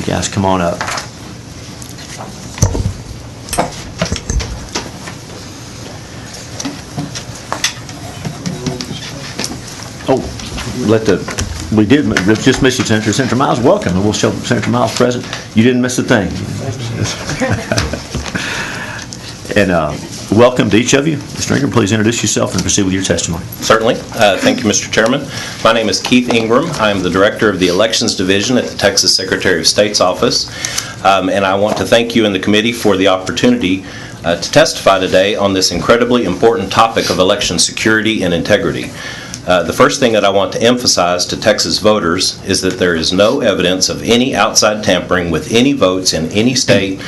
guys come on up. We did just miss you, Senator. Senator Miles, welcome, and we'll show Senator Miles present. You didn't miss a thing. And welcome to each of you. Mr. Ingram, please introduce yourself and proceed with your testimony. Certainly. Thank you, Mr. Chairman. My name is Keith Ingram. I am the Director of the Elections Division at the Texas Secretary of State's office. And I want to thank you and the committee for the opportunity to testify today on this incredibly important topic of election security and integrity. The first thing that I want to emphasize to Texas voters is that there is no evidence of any outside tampering with any votes in any state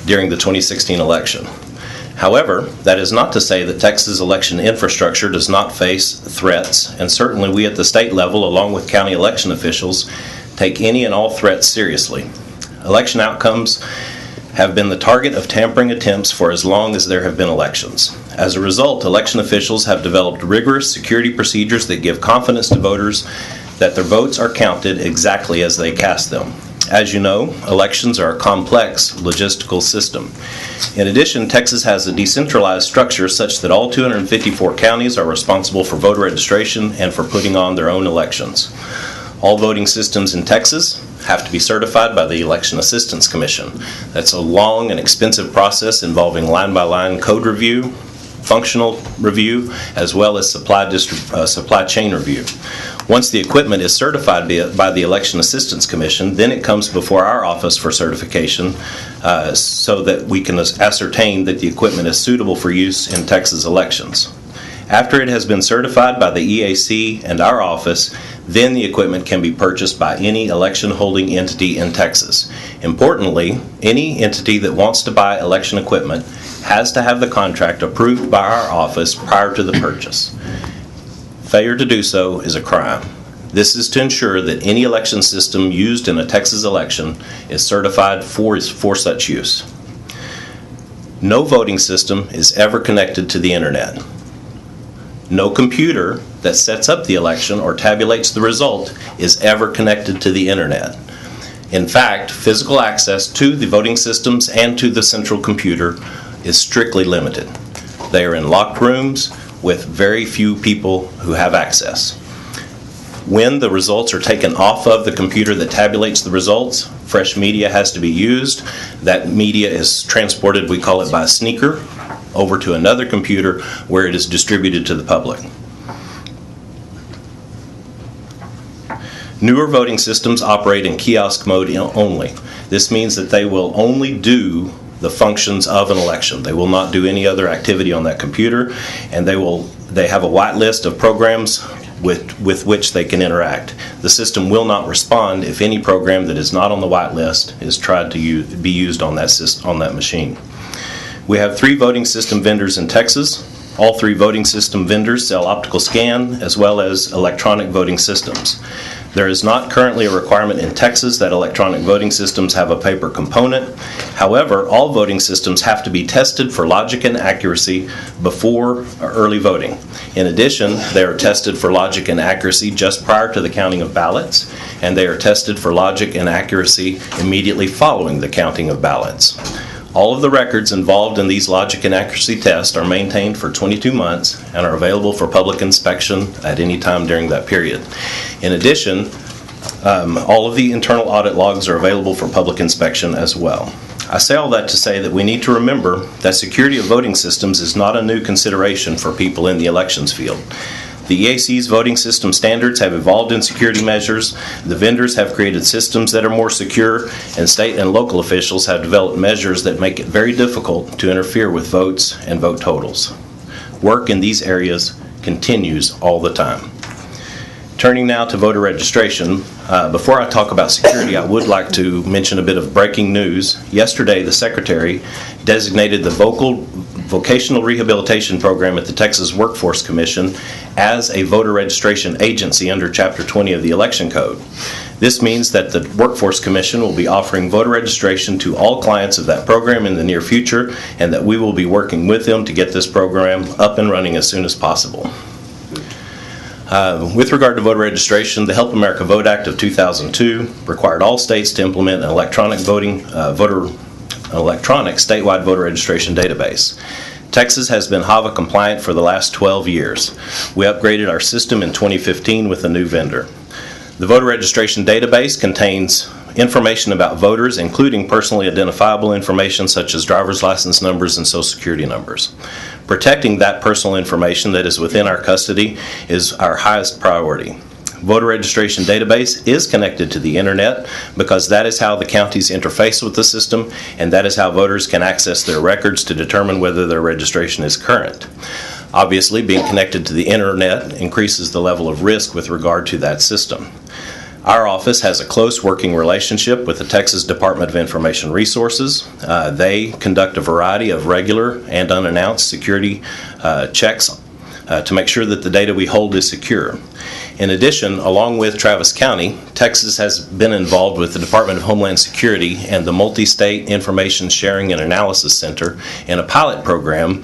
during the 2016 election. However, that is not to say that Texas election infrastructure does not face threats, and certainly we at the state level, along with county election officials, take any and all threats seriously. Election outcomes have been the target of tampering attempts for as long as there have been elections. As a result, election officials have developed rigorous security procedures that give confidence to voters that their votes are counted exactly as they cast them. As you know, elections are a complex logistical system. In addition, Texas has a decentralized structure such that all 254 counties are responsible for voter registration and for putting on their own elections. All voting systems in Texas have to be certified by the Election Assistance Commission. That's a long and expensive process involving line-by-line code review, functional review, as well as supply chain review. Once the equipment is certified by the Election Assistance Commission, then it comes before our office for certification so that we can ascertain that the equipment is suitable for use in Texas elections. After it has been certified by the EAC and our office, then the equipment can be purchased by any election holding entity in Texas. Importantly, any entity that wants to buy election equipment has to have the contract approved by our office prior to the purchase. Failure to do so is a crime. This is to ensure that any election system used in a Texas election is certified for such use. No voting system is ever connected to the internet. No computer that sets up the election or tabulates the result is ever connected to the internet. In fact, physical access to the voting systems and to the central computer is strictly limited. They are in locked rooms with very few people who have access. When the results are taken off of the computer that tabulates the results, fresh media has to be used. That media is transported, we call it by sneaker, over to another computer where it is distributed to the public. Newer voting systems operate in kiosk mode only. This means that they will only do the functions of an election. They will not do any other activity on that computer, and they have a white list of programs with which they can interact. The system will not respond if any program that is not on the white list is tried to be used on that machine. We have 3 voting system vendors in Texas. All 3 voting system vendors sell optical scan as well as electronic voting systems. There is not currently a requirement in Texas that electronic voting systems have a paper component. However, all voting systems have to be tested for logic and accuracy before early voting. In addition, they are tested for logic and accuracy just prior to the counting of ballots, and they are tested for logic and accuracy immediately following the counting of ballots. All of the records involved in these logic and accuracy tests are maintained for 22 months and are available for public inspection at any time during that period. In addition, all of the internal audit logs are available for public inspection as well. I say all that to say that we need to remember that security of voting systems is not a new consideration for people in the elections field. The EAC's voting system standards have evolved in security measures, the vendors have created systems that are more secure, and state and local officials have developed measures that make it very difficult to interfere with votes and vote totals. Work in these areas continues all the time. Turning now to voter registration, before I talk about security, I would like to mention a bit of breaking news. Yesterday, the Secretary designated the Vocational Rehabilitation Program at the Texas Workforce Commission as a voter registration agency under Chapter 20 of the Election Code. This means that the Workforce Commission will be offering voter registration to all clients of that program in the near future, and that we will be working with them to get this program up and running as soon as possible. With regard to voter registration, the Help America Vote Act of 2002 required all states to implement an electronic statewide voter registration database. Texas has been HAVA compliant for the last 12 years. We upgraded our system in 2015 with a new vendor. The voter registration database contains information about voters, including personally identifiable information such as driver's license numbers and social security numbers. Protecting that personal information that is within our custody is our highest priority. Voter registration database is connected to the internet because that is how the counties interface with the system, and that is how voters can access their records to determine whether their registration is current. Obviously, being connected to the internet increases the level of risk with regard to that system. Our office has a close working relationship with the Texas Department of Information Resources. They conduct a variety of regular and unannounced security checks to make sure that the data we hold is secure. In addition, along with Travis County, Texas has been involved with the Department of Homeland Security and the Multi-State Information Sharing and Analysis Center in a pilot program.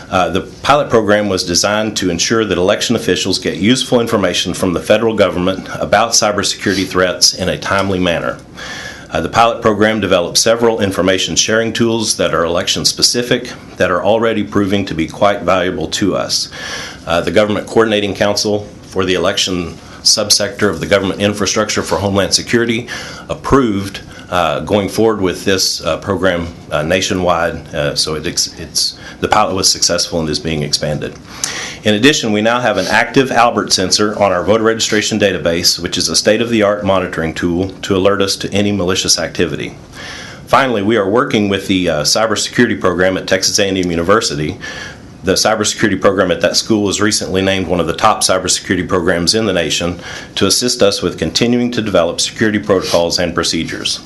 The pilot program was designed to ensure that election officials get useful information from the federal government about cybersecurity threats in a timely manner. The pilot program developed several information sharing tools that are election specific that are already proving to be quite valuable to us. The Government Coordinating Council for the election subsector of the Government Infrastructure for Homeland Security approved going forward with this program nationwide, so the pilot was successful and is being expanded. In addition, we now have an active Albert sensor on our voter registration database, which is a state-of-the-art monitoring tool to alert us to any malicious activity. Finally, we are working with the cybersecurity program at Texas A&M University. The cybersecurity program at that school was recently named one of the top cybersecurity programs in the nation to assist us with continuing to develop security protocols and procedures.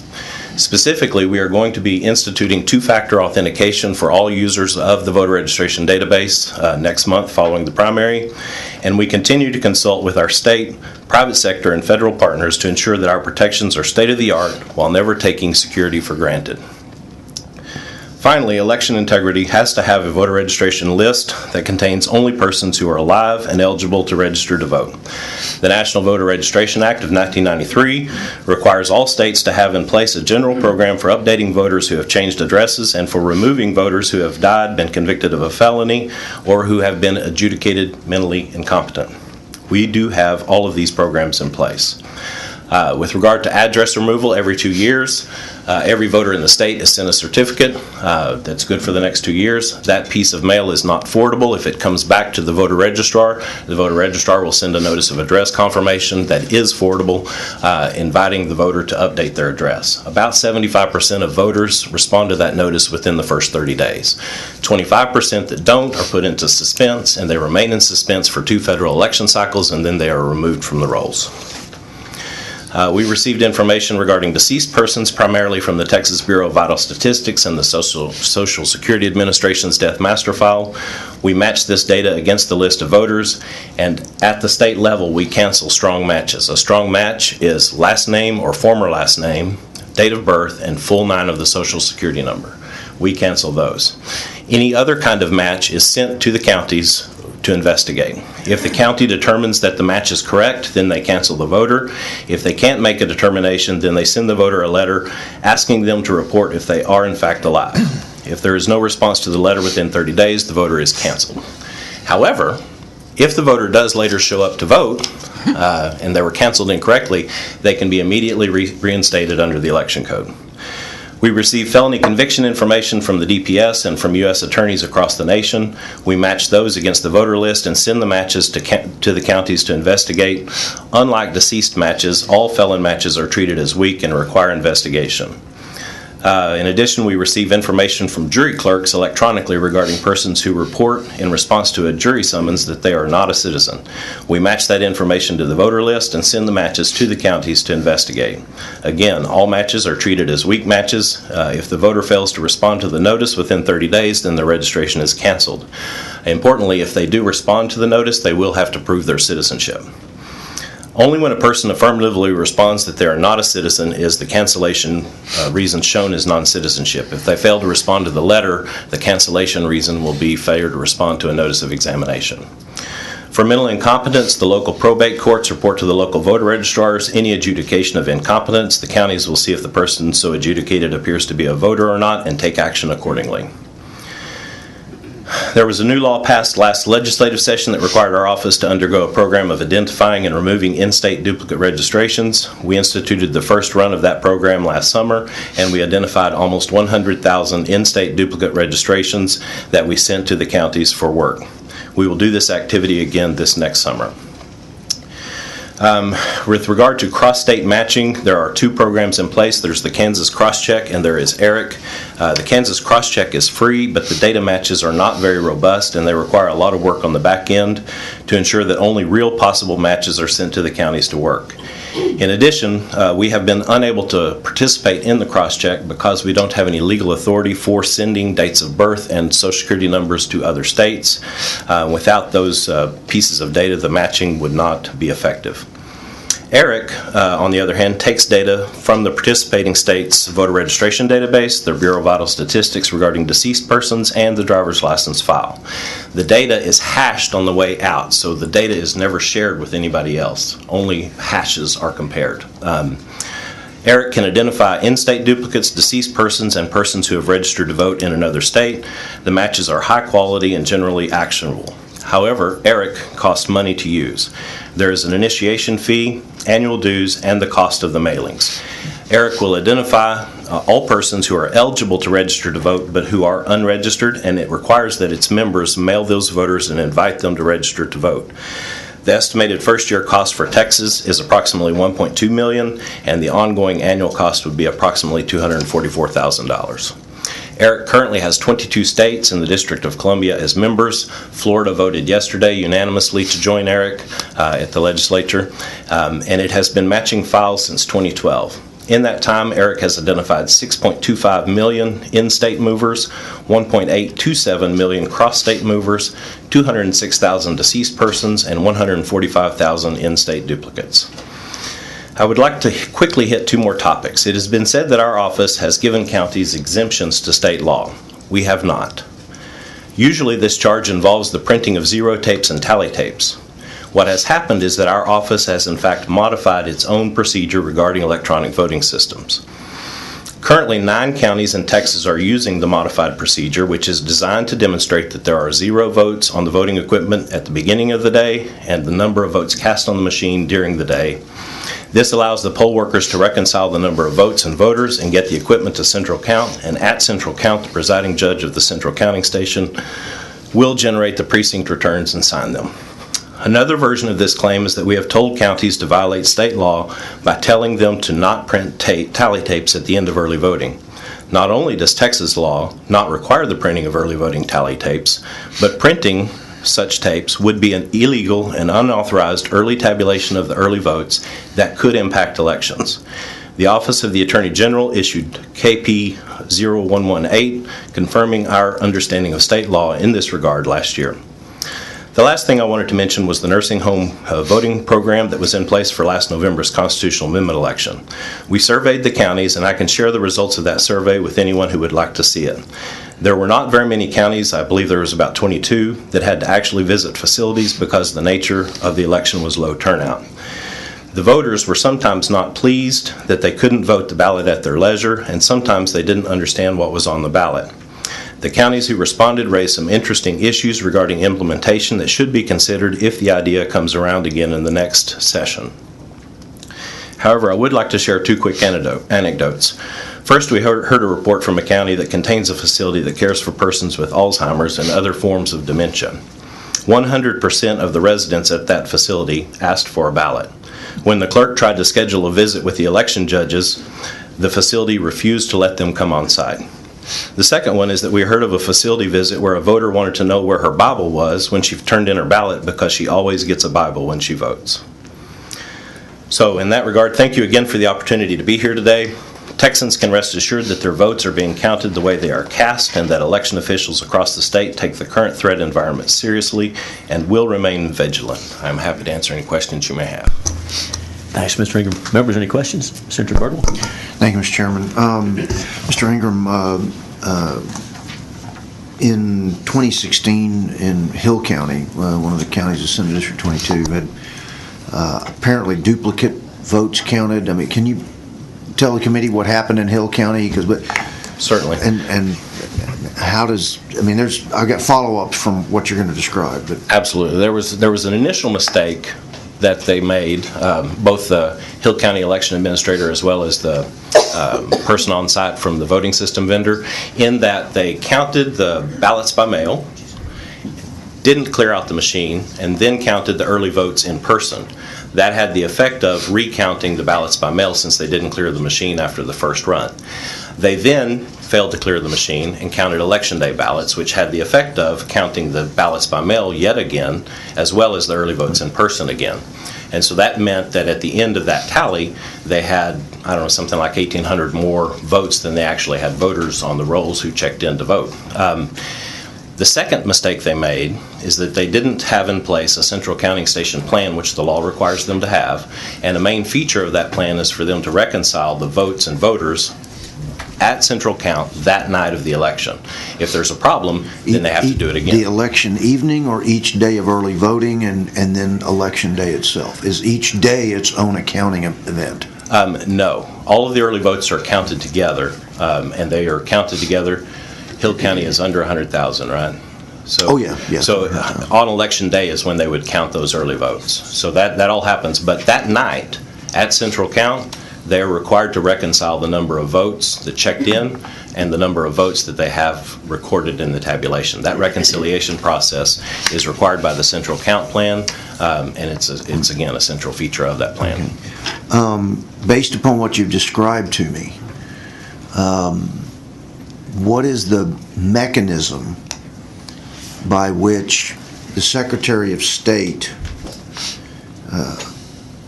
Specifically, we are going to be instituting two-factor authentication for all users of the voter registration database next month following the primary, and we continue to consult with our state, private sector, and federal partners to ensure that our protections are state-of-the-art while never taking security for granted. Finally, election integrity has to have a voter registration list that contains only persons who are alive and eligible to register to vote. The National Voter Registration Act of 1993 requires all states to have in place a general program for updating voters who have changed addresses and for removing voters who have died, been convicted of a felony, or who have been adjudicated mentally incompetent. We do have all of these programs in place. With regard to address removal, every 2 years, every voter in the state is sent a certificate that's good for the next 2 years. That piece of mail is not forwardable. If it comes back to the voter registrar will send a notice of address confirmation that is forwardable, inviting the voter to update their address. About 75% of voters respond to that notice within the first 30 days. 25% that don't are put into suspense, and they remain in suspense for 2 federal election cycles, and then they are removed from the rolls. We received information regarding deceased persons primarily from the Texas Bureau of Vital Statistics and the Social Security Administration's Death Master File. We matched this data against the list of voters, and at the state level, we cancel strong matches. A strong match is last name or former last name, date of birth, and full 9 of the Social Security number. We cancel those. Any other kind of match is sent to the counties to investigate. If the county determines that the match is correct, then they cancel the voter. If they can't make a determination, then they send the voter a letter asking them to report if they are in fact alive. If there is no response to the letter within 30 days, the voter is canceled. However, if the voter does later show up to vote and they were canceled incorrectly, they can be immediately reinstated under the election code. We receive felony conviction information from the DPS and from U.S. attorneys across the nation. We match those against the voter list and send the matches to the counties to investigate. Unlike deceased matches, all felon matches are treated as weak and require investigation. In addition, we receive information from jury clerks electronically regarding persons who report in response to a jury summons that they are not a citizen. We match that information to the voter list and send the matches to the counties to investigate. Again, all matches are treated as weak matches. If the voter fails to respond to the notice within 30 days, then the registration is canceled. Importantly, if they do respond to the notice, they will have to prove their citizenship. Only when a person affirmatively responds that they are not a citizen is the cancellation reason shown as non-citizenship. If they fail to respond to the letter, the cancellation reason will be failure to respond to a notice of examination. For mental incompetence, the local probate courts report to the local voter registrars any adjudication of incompetence. The counties will see if the person so adjudicated appears to be a voter or not and take action accordingly. There was a new law passed last legislative session that required our office to undergo a program of identifying and removing in-state duplicate registrations. We instituted the first run of that program last summer, and we identified almost 100,000 in-state duplicate registrations that we sent to the counties for work. We will do this activity again this next summer. With regard to cross-state matching, there are two programs in place. There's the Kansas Crosscheck and there is ERIC. The Kansas Crosscheck is free, but the data matches are not very robust and they require a lot of work on the back end to ensure that only real possible matches are sent to the counties to work. In addition, we have been unable to participate in the Crosscheck because we don't have any legal authority for sending dates of birth and Social Security numbers to other states. Without those pieces of data, the matching would not be effective. ERIC, on the other hand, takes data from the participating states' voter registration database, their Bureau of Vital Statistics regarding deceased persons, and the driver's license file. The data is hashed on the way out, so the data is never shared with anybody else. Only hashes are compared. ERIC can identify in-state duplicates, deceased persons, and persons who have registered to vote in another state. The matches are high quality and generally actionable. However, ERIC costs money to use. There is an initiation fee, annual dues, and the cost of the mailings. ERIC will identify all persons who are eligible to register to vote but who are unregistered, and it requires that its members mail those voters and invite them to register to vote. The estimated first-year cost for Texas is approximately $1.2 million, and the ongoing annual cost would be approximately $244,000. ERIC currently has 22 states and the District of Columbia as members. Florida voted yesterday unanimously to join ERIC at the legislature, and it has been matching files since 2012. In that time, ERIC has identified 6.25 million in-state movers, 1.827 million cross-state movers, 206,000 deceased persons, and 145,000 in-state duplicates. I would like to quickly hit two more topics. It has been said that our office has given counties exemptions to state law. We have not. Usually this charge involves the printing of zero tapes and tally tapes. What has happened is that our office has in fact modified its own procedure regarding electronic voting systems. Currently, 9 counties in Texas are using the modified procedure, which is designed to demonstrate that there are 0 votes on the voting equipment at the beginning of the day and the number of votes cast on the machine during the day. This allows the poll workers to reconcile the number of votes and voters and get the equipment to central count, and at central count, the presiding judge of the central counting station will generate the precinct returns and sign them. Another version of this claim is that we have told counties to violate state law by telling them to not print tally tapes at the end of early voting. Not only does Texas law not require the printing of early voting tally tapes, but printing such tapes would be an illegal and unauthorized early tabulation of the early votes that could impact elections. The Office of the Attorney General issued KP 0118 confirming our understanding of state law in this regard last year. The last thing I wanted to mention was the nursing home voting program that was in place for last November's constitutional amendment election. We surveyed the counties, and I can share the results of that survey with anyone who would like to see it. There were not very many counties, I believe there was about 22, that had to actually visit facilities because the nature of the election was low turnout. The voters were sometimes not pleased that they couldn't vote the ballot at their leisure, and sometimes they didn't understand what was on the ballot. The counties who responded raised some interesting issues regarding implementation that should be considered if the idea comes around again in the next session. However, I would like to share 2 quick anecdotes. First, we heard a report from a county that contains a facility that cares for persons with Alzheimer's and other forms of dementia. 100% of the residents at that facility asked for a ballot. When the clerk tried to schedule a visit with the election judges, the facility refused to let them come on site. The second one is that we heard of a facility visit where a voter wanted to know where her Bible was when she turned in her ballot because she always gets a Bible when she votes. So in that regard, thank you again for the opportunity to be here today. Texans can rest assured that their votes are being counted the way they are cast and that election officials across the state take the current threat environment seriously and will remain vigilant. I'm happy to answer any questions you may have. Thanks, Mr. Ingram. Members, any questions? Senator Birdwell? Thank you, Mr. Chairman. Mr. Ingram, In 2016, in Hill County, one of the counties of Senate District 22, had apparently duplicate votes counted. I mean, can you tell the committee what happened in Hill County? Certainly. And how does, I mean, I've got follow-ups from what you're going to describe. But Absolutely. There was an initial mistake that they made, both the Hill County election administrator as well as the person on site from the voting system vendor, in that they counted the ballots by mail, didn't clear out the machine, and then counted the early votes in person. That had the effect of recounting the ballots by mail since they didn't clear the machine after the first run. They then failed to clear the machine and counted Election Day ballots, which had the effect of counting the ballots by mail yet again, as well as the early votes in person again. And so that meant that at the end of that tally, they had, I don't know, something like 1,800 more votes than they actually had voters on the rolls who checked in to vote. The second mistake they made is that they didn't have in place a central counting station plan, which the law requires them to have, and a main feature of that plan is for them to reconcile the votes and voters at central count that night of the election. If there's a problem, then they have to do it again. The election evening or each day of early voting and then election day itself? Is each day its own accounting event? No. All of the early votes are counted together, and they are counted together. Hill County is under 100,000, right? So, oh, yeah. So on election day is when they would count those early votes. So that all happens. But that night, at central count, they are required to reconcile the number of votes that checked in and the number of votes that they have recorded in the tabulation. That reconciliation process is required by the central count plan, and it's again a central feature of that plan. Okay. Based upon what you've described to me, what is the mechanism by which the Secretary of State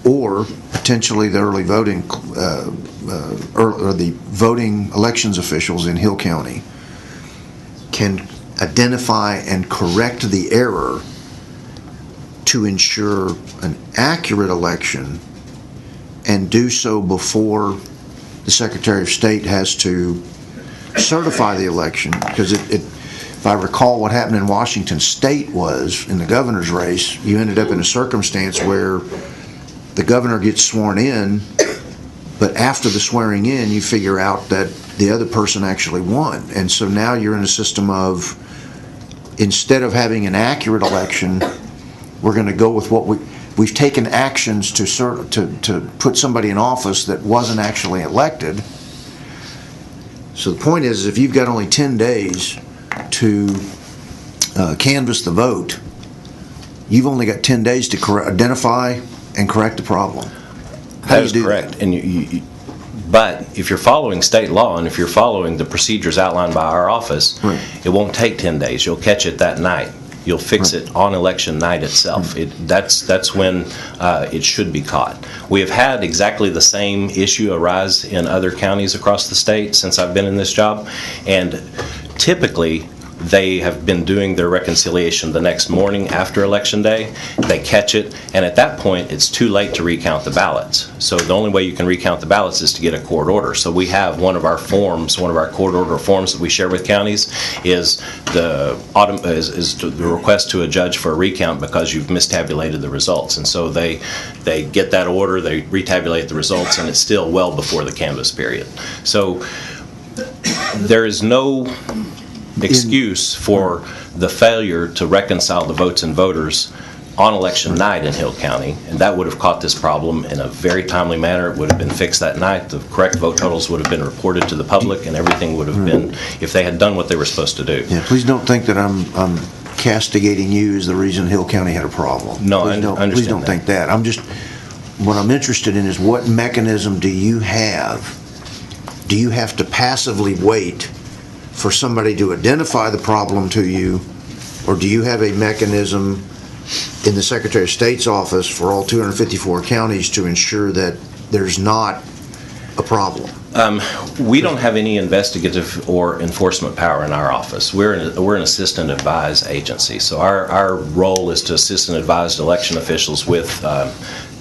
or potentially the early voting or the voting elections officials in Hill County can identify and correct the error to ensure an accurate election and do so before the Secretary of State has to certify the election? Because if I recall, what happened in Washington State was, in the governor's race, you ended up in a circumstance where the governor gets sworn in, but after the swearing in, you figure out that the other person actually won. And so now you're in a system of, instead of having an accurate election, we're going to go with what we've taken actions to put somebody in office that wasn't actually elected. So the point is, if you've got only 10 days to canvass the vote, you've only got 10 days to identify and correct the problem. That is correct. And but if you're following state law and if you're following the procedures outlined by our office, right, it won't take 10 days. You'll catch it that night. You'll fix right it on election night itself. That's when it should be caught. We have had exactly the same issue arise in other counties across the state since I've been in this job, and typically they have been doing their reconciliation the next morning after Election Day. They catch it, and at that point, it's too late to recount the ballots. So the only way you can recount the ballots is to get a court order. So we have one of our forms, one of our court order forms that we share with counties is the request to a judge for a recount because you've mistabulated the results. And so they get that order, they retabulate the results, and it's still well before the canvass period. So there is no excuse for the failure to reconcile the votes and voters on election night in Hill County, and that would have caught this problem in a very timely manner. It would have been fixed that night. The correct vote totals would have been reported to the public, and everything would have been, if they had done what they were supposed to do. Yeah, please don't think that I'm castigating you as the reason Hill County had a problem. No, I understand. Please don't think that. What I'm interested in is what mechanism do you have? Do you have to passively wait for somebody to identify the problem to you, or do you have a mechanism in the Secretary of State's office for all 254 counties to ensure that there's not a problem? We don't have any investigative or enforcement power in our office. We're an assist and advise agency, so our role is to assist and advise election officials with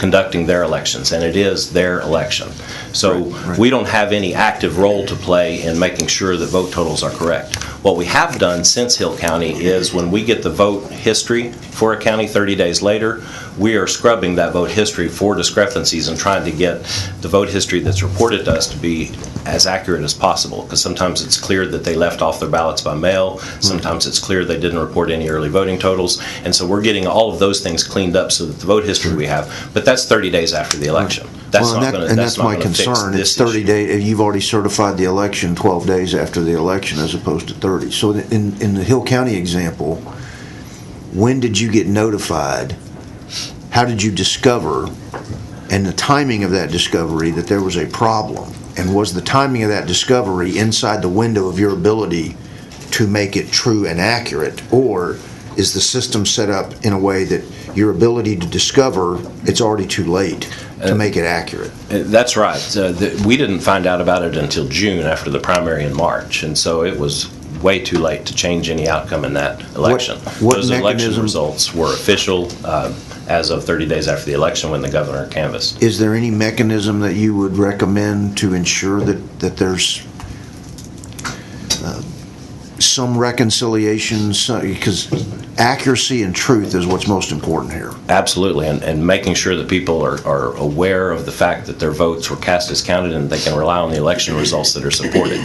conducting their elections, and it is their election. So we don't have any active role to play in making sure that vote totals are correct. What we have done since Hill County is when we get the vote history for a county 30 days later, we are scrubbing that vote history for discrepancies and trying to get the vote history that's reported to us to be as accurate as possible, because sometimes it's clear that they left off their ballots by mail, sometimes it's clear they didn't report any early voting totals, and so we're getting all of those things cleaned up so that the vote history we have, but that's 30 days after the election. That's Well, not going to and that's my concern. It's 30 days, you've already certified the election 12 days after the election as opposed to 30. So in the Hill County example, when did you get notified? How did you discover, and the timing of that discovery, that there was a problem? And was the timing of that discovery inside the window of your ability to make it true and accurate? Or is the system set up in a way that your ability to discover, it's already too late to make it accurate? That's right. We didn't find out about it until June after the primary in March, and so it was way too late to change any outcome in that election. What Those election mechanism- results were official as of 30 days after the election when the governor canvassed. Is there any mechanism that you would recommend to ensure that there's some reconciliation, because accuracy and truth is what's most important here? Absolutely, and making sure that people are aware of the fact that their votes were cast as counted and they can rely on the election results that are supported.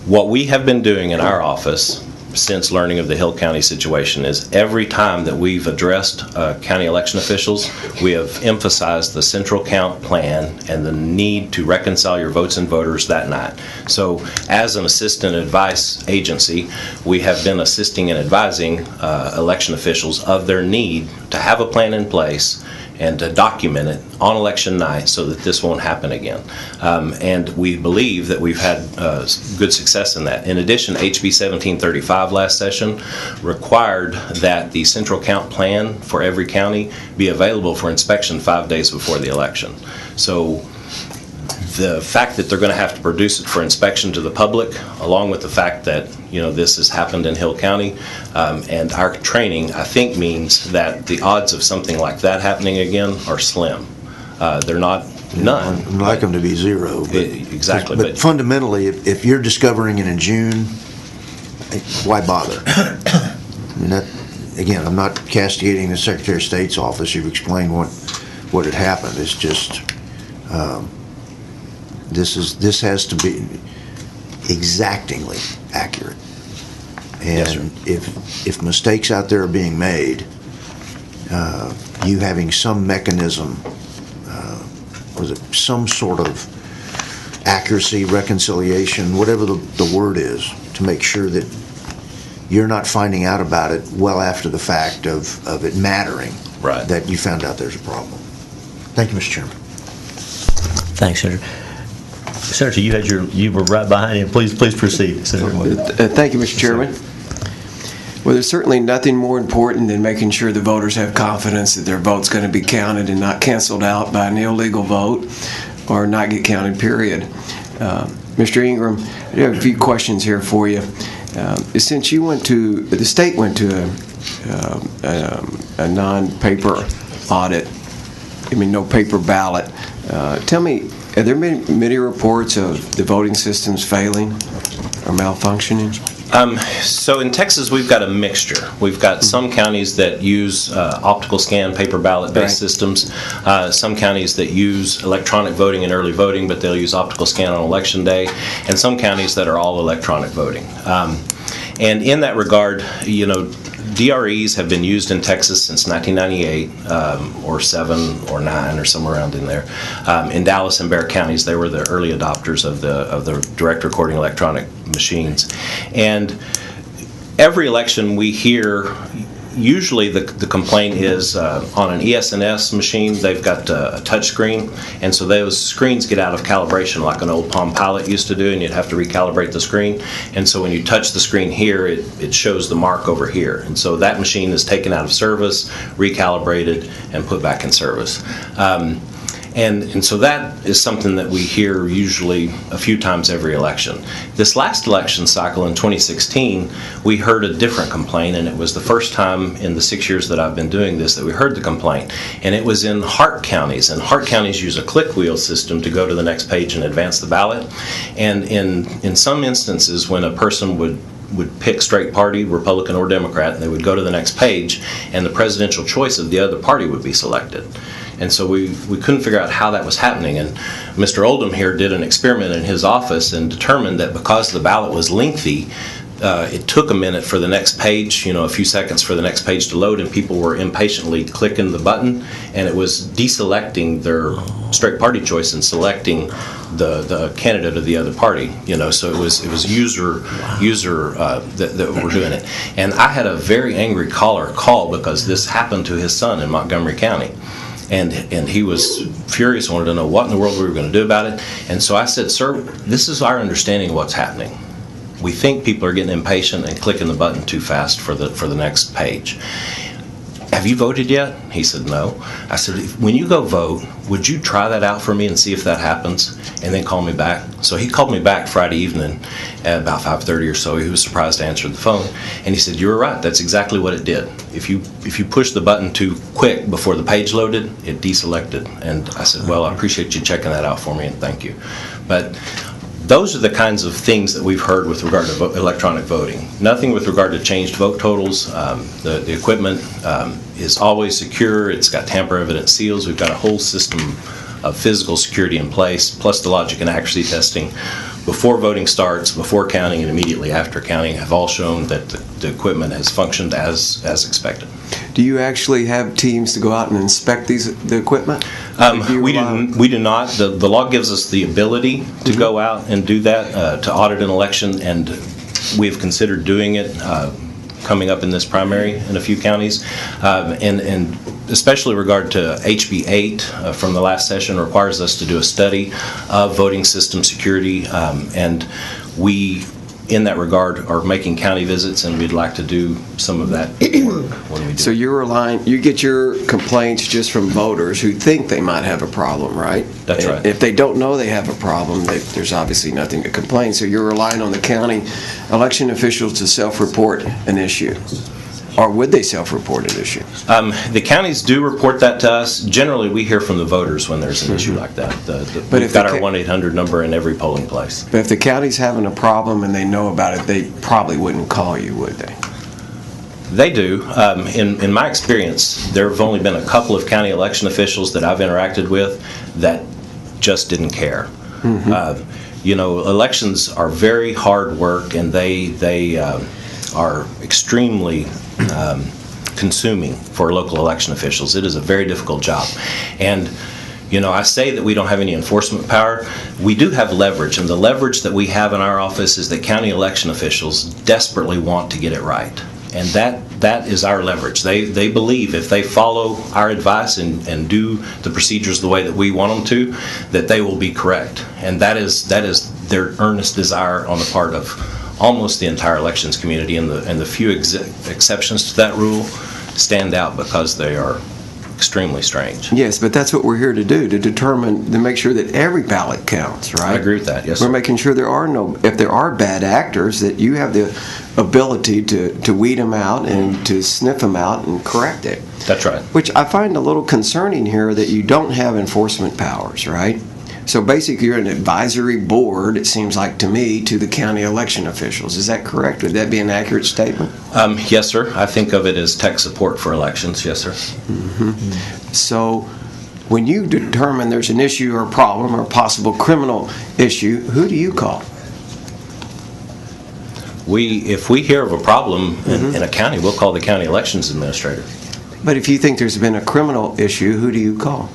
What we have been doing in our office since learning of the Hill County situation is every time that we've addressed county election officials, we have emphasized the central count plan and the need to reconcile your votes and voters that night. So as an assistant advice agency, we have been assisting and advising election officials of their need to have a plan in place and to document it on election night so that this won't happen again. And we believe that we've had good success in that. In addition, HB 1735 last session required that the central count plan for every county be available for inspection 5 days before the election. So the fact that they're going to have to produce it for inspection to the public, along with the fact that this has happened in Hill County, and our training, I think, means that the odds of something like that happening again are slim. They're not none. I'd like them to be zero. Exactly. But fundamentally, if you're discovering it in June, why bother? I mean, again, I'm not castigating the Secretary of State's office. You've explained what had happened. It's just this has to be exactingly accurate. And yes, sir. If mistakes out there are being made, you having some mechanism, was it some sort of accuracy, reconciliation, whatever the word is, to make sure that you're not finding out about it well after the fact of it mattering, right, that you found out there's a problem. Thank you, Mr. Chairman. Thanks, Senator. Senator, you were right behind him. Please proceed, Senator. Thank you, Mr. Chairman. Well, there's certainly nothing more important than making sure the voters have confidence that their vote's going to be counted and not canceled out by an illegal vote or not get counted, period. Mr. Ingram, I have a few questions here for you. Since the state went to a non-paper audit, no paper ballot, tell me, are there many reports of the voting systems failing or malfunctioning? So in Texas, we've got a mixture. We've got some counties that use optical scan, paper ballot-based systems. Some counties that use electronic voting and early voting, but they'll use optical scan on election day. And some counties that are all electronic voting. And in that regard, DREs have been used in Texas since 1998, or 7 or 9 or somewhere around in there. In Dallas and Bexar counties, they were the early adopters of the direct recording electronic machines. And every election we hear, usually the complaint is on an ES&S machine, they've got a touch screen, and so those screens get out of calibration like an old Palm Pilot used to do, and you'd have to recalibrate the screen. And so when you touch the screen here, it shows the mark over here. And so that machine is taken out of service, recalibrated, and put back in service. And so that is something that we hear usually a few times every election. This last election cycle in 2016, we heard a different complaint, and it was the first time in the 6 years that I've been doing this that we heard the complaint. And it was in Hart counties, and Hart counties use a click wheel system to go to the next page and advance the ballot. And in some instances, when a person would pick straight party, Republican or Democrat, and they would go to the next page, and the presidential choice of the other party would be selected. And so we couldn't figure out how that was happening. And Mr. Oldham here did an experiment in his office and determined that because the ballot was lengthy, it took a minute for the next page, a few seconds for the next page to load, and people were impatiently clicking the button, and it was deselecting their straight party choice and selecting the candidate of the other party. So it was user that were doing it. And I had a very angry caller call because this happened to his son in Montgomery County. And he was furious, wanted to know what in the world we were going to do about it. And so I said, sir, this is our understanding of what's happening. We think people are getting impatient and clicking the button too fast for the next page. Have you voted yet? He said, no. I said, when you go vote, would you try that out for me and see if that happens, and then call me back? So he called me back Friday evening at about 5:30 or so. He was surprised I answered the phone, and he said, you were right. That's exactly what it did. If you push the button too quick before the page loaded, it deselected. And I said, well, I appreciate you checking that out for me, and thank you. But those are the kinds of things that we've heard with regard to electronic voting. Nothing with regard to changed vote totals. The equipment is always secure. It's got tamper-evident seals. We've got a whole system of physical security in place, plus the logic and accuracy testing before voting starts, before counting, and immediately after counting have all shown that the equipment has functioned as expected. Do you actually have teams to go out and inspect the equipment? We do not. The law gives us the ability to go out and do that, to audit an election, and we've considered doing it coming up in this primary in a few counties. And especially regard to HB 8 from the last session requires us to do a study of voting system security, and we, in that regard, are making county visits, and we'd like to do some of that work when we do. So you get your complaints just from voters who think they might have a problem, right? That's right. If they don't know they have a problem, there's obviously nothing to complain. So you're relying on the county election officials to self-report an issue. Or would they self-report an issue? The counties do report that to us. Generally, we hear from the voters when there's an issue like that. We've got our 1-800 number in every polling place. But if the county's having a problem and they know about it, they probably wouldn't call you, would they? They do. In my experience, there have only been a couple of county election officials that I've interacted with that just didn't care. Elections are very hard work, and they are extremely consuming for local election officials. It is a very difficult job. And I say that we don't have any enforcement power. We do have leverage, and the leverage that we have in our office is that county election officials desperately want to get it right. And that is our leverage. They believe if they follow our advice and do the procedures the way that we want them to, that they will be correct. And that is their earnest desire on the part of almost the entire elections community, and the few exceptions to that rule stand out because they are extremely strange. Yes, but that's what we're here to do, to make sure that every ballot counts, right? I agree with that, yes, We're sir. making sure if there are bad actors, that you have the ability to weed them out and to sniff them out and correct it. That's right. Which I find a little concerning here, that you don't have enforcement powers, right? So basically, you're an advisory board, it seems like to me, to the county election officials. Is that correct? Would that be an accurate statement? Yes, sir. I think of it as tech support for elections. Yes, sir. So when you determine there's an issue or a problem or a possible criminal issue, who do you call? If we hear of a problem in a county, we'll call the county elections administrator. But if you think there's been a criminal issue, who do you call?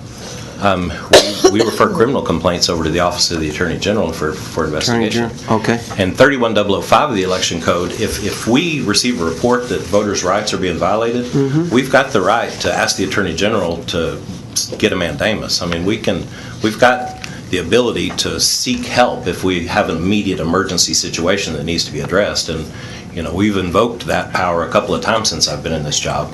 We refer criminal complaints over to the Office of the Attorney General for investigation. Okay. And 31005 of the Election Code, if we receive a report that voters' rights are being violated, we've got the right to ask the Attorney General to get a mandamus. I mean, we've got the ability to seek help if we have an immediate emergency situation that needs to be addressed. And We've invoked that power a couple of times since I've been in this job.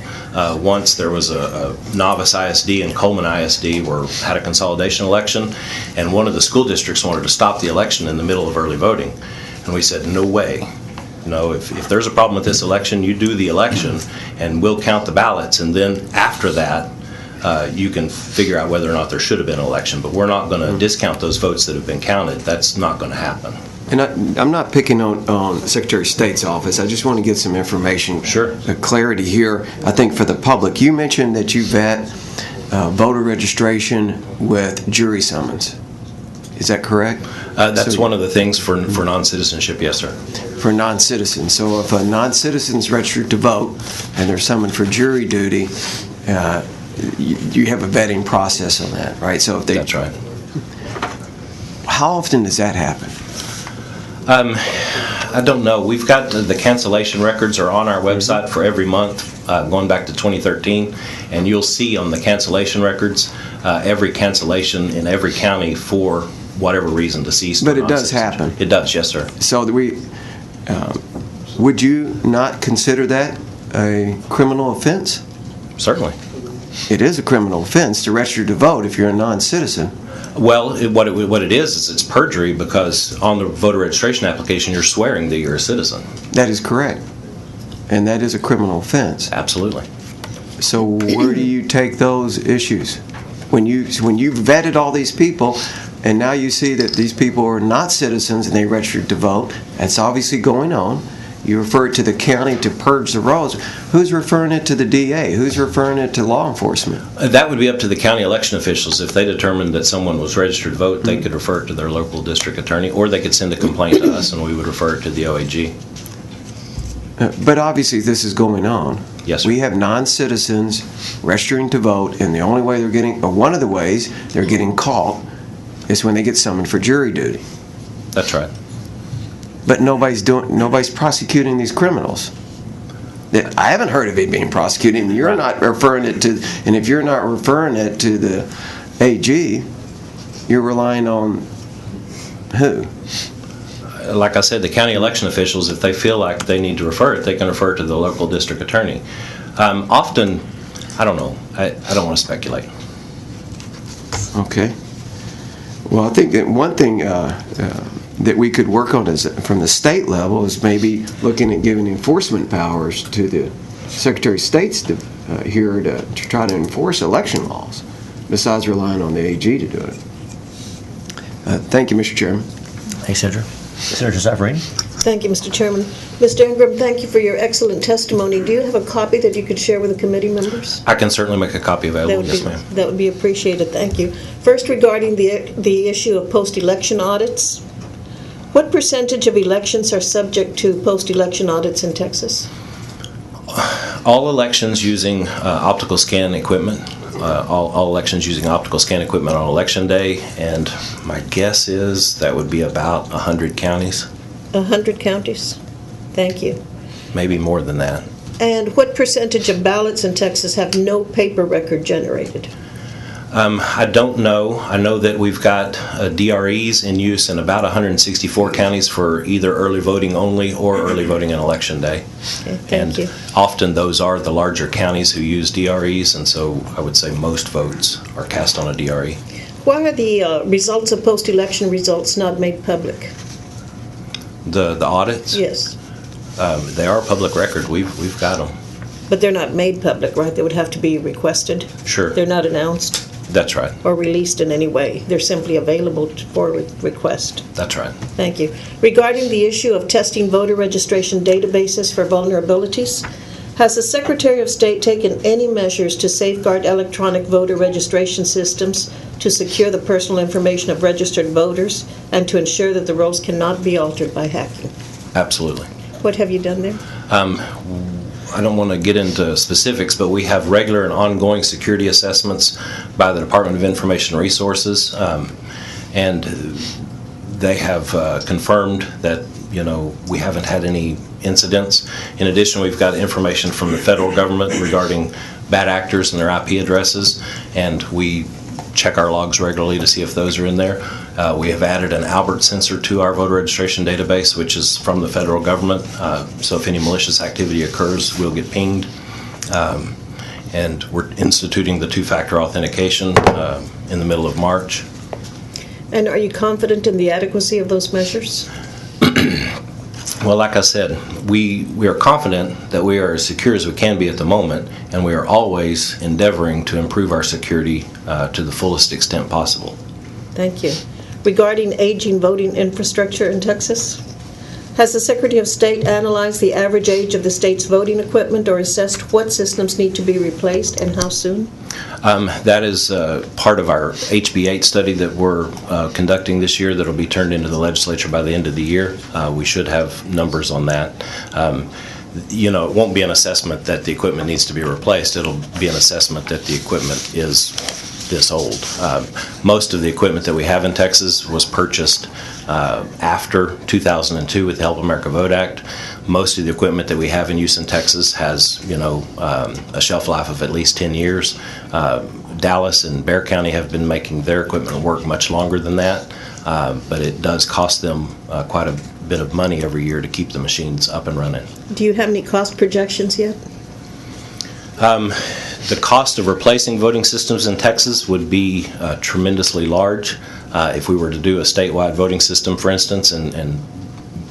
Once there was a Novice ISD and Coleman ISD had a consolidation election, and one of the school districts wanted to stop the election in the middle of early voting. And we said, no way. If there's a problem with this election, you do the election, and we'll count the ballots, and then after that, you can figure out whether or not there should have been an election. But we're not going to discount those votes that have been counted. That's not going to happen. And I'm not picking on Secretary of State's office. I just want to get some information. Sure. Clarity here, I think, for the public. You mentioned that you vet voter registration with jury summons. Is that correct? That's one of the things for non-citizenship, yes, sir. For non-citizens. So if a non-citizen's registered to vote and they're summoned for jury duty, you have a vetting process on that, right? So if That's right. How often does that happen? I don't know. We've got the cancellation records are on our website for every month, going back to 2013, and you'll see on the cancellation records every cancellation in every county for whatever reason, deceased. But it does happen. It does, yes, sir. So would you not consider that a criminal offense? Certainly. It is a criminal offense to register to vote if you're a non-citizen. Well, what it is it's perjury, because on the voter registration application, you're swearing that you're a citizen. That is correct. And that is a criminal offense. Absolutely. So where do you take those issues? When you vetted all these people, and now you see that these people are not citizens and they registered to vote, that's obviously going on. You refer it to the county to purge the rolls. Who's referring it to the DA? Who's referring it to law enforcement? That would be up to the county election officials. If they determined that someone was registered to vote, they could refer it to their local district attorney, or they could send a complaint to us and we would refer it to the OAG. But obviously this is going on. Yes, sir. We have non-citizens registering to vote, and the only way they're getting, or one of the ways they're getting caught, is when they get summoned for jury duty. That's right. But nobody's prosecuting these criminals. I haven't heard of it being prosecuted, and you're not referring it to, and if you're not referring it to the AG, you're relying on who? Like I said, the county election officials, if they feel like they need to refer it, they can refer it to the local district attorney. Often, I don't know. I don't want to speculate. Okay. Well, I think that one thing that we could work on is from the state level is maybe looking at giving enforcement powers to the Secretary of State's here to try to enforce election laws, besides relying on the AG to do it. Thank you, Mr. Chairman. Thanks, Senator. Senator Zaffarine. Thank you, Mr. Chairman. Mr. Ingram, thank you for your excellent testimony. Do you have a copy that you could share with the committee members? I can certainly make a copy available, yes, ma'am. That would be appreciated. Thank you. First, regarding the issue of post-election audits, what percentage of elections are subject to post-election audits in Texas? All elections using optical scan equipment, all elections using optical scan equipment on election day, and my guess is that would be about 100 counties. 100 counties? Thank you. Maybe more than that. And what percentage of ballots in Texas have no paper record generated? I don't know. I know that we've got DREs in use in about 164 counties for either early voting only or early voting on election day. Okay, thank you. Often those are the larger counties who use DREs, and so I would say most votes are cast on a DRE. Why are the results of post-election results not made public? The audits? Yes. They are public record. We've got them. But they're not made public, right? They would have to be requested? Sure. They're not announced That's right. or released in any way? They're simply available for request? That's right. Thank you. Regarding the issue of testing voter registration databases for vulnerabilities, has the Secretary of State taken any measures to safeguard electronic voter registration systems to secure the personal information of registered voters and to ensure that the rolls cannot be altered by hacking? Absolutely. What have you done there? I don't want to get into specifics, but we have regular and ongoing security assessments by the Department of Information Resources, and they have confirmed that we haven't had any incidents. In addition, we've got information from the federal government regarding bad actors and their IP addresses, and we check our logs regularly to see if those are in there. We have added an Albert sensor to our voter registration database, which is from the federal government. So if any malicious activity occurs, we'll get pinged. And we're instituting the two-factor authentication in the middle of March. And are you confident in the adequacy of those measures? Well, like I said, we are confident that we are as secure as we can be at the moment, and we are always endeavoring to improve our security to the fullest extent possible. Thank you. Regarding aging voting infrastructure in Texas, has the Secretary of State analyzed the average age of the state's voting equipment or assessed what systems need to be replaced and how soon? That is part of our HB8 study that we're conducting this year that will be turned into the legislature by the end of the year. We should have numbers on that. It won't be an assessment that the equipment needs to be replaced. It'll be an assessment that the equipment is this old. Most of the equipment that we have in Texas was purchased after 2002 with the Help America Vote Act. Most of the equipment that we have in use in Texas has, a shelf life of at least 10 years. Dallas and Bexar County have been making their equipment work much longer than that, but it does cost them quite a bit of money every year to keep the machines up and running. Do you have any cost projections yet? The cost of replacing voting systems in Texas would be tremendously large. If we were to do a statewide voting system, for instance, and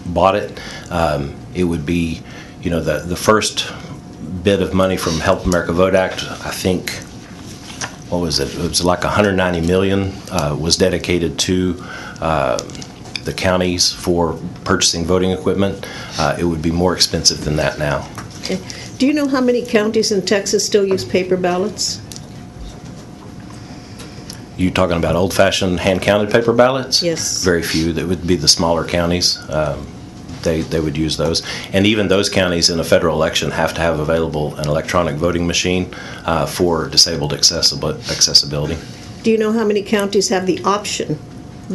bought it, it would be, the first bit of money from Help America Vote Act, I think, what was it? It was like $190 million was dedicated to the counties for purchasing voting equipment. It would be more expensive than that now. Okay. Do you know how many counties in Texas still use paper ballots? You talking about old-fashioned hand-counted paper ballots? Yes. Very few. That would be the smaller counties. They would use those. And even those counties in a federal election have to have available an electronic voting machine for disabled accessibility. Do you know how many counties have the option,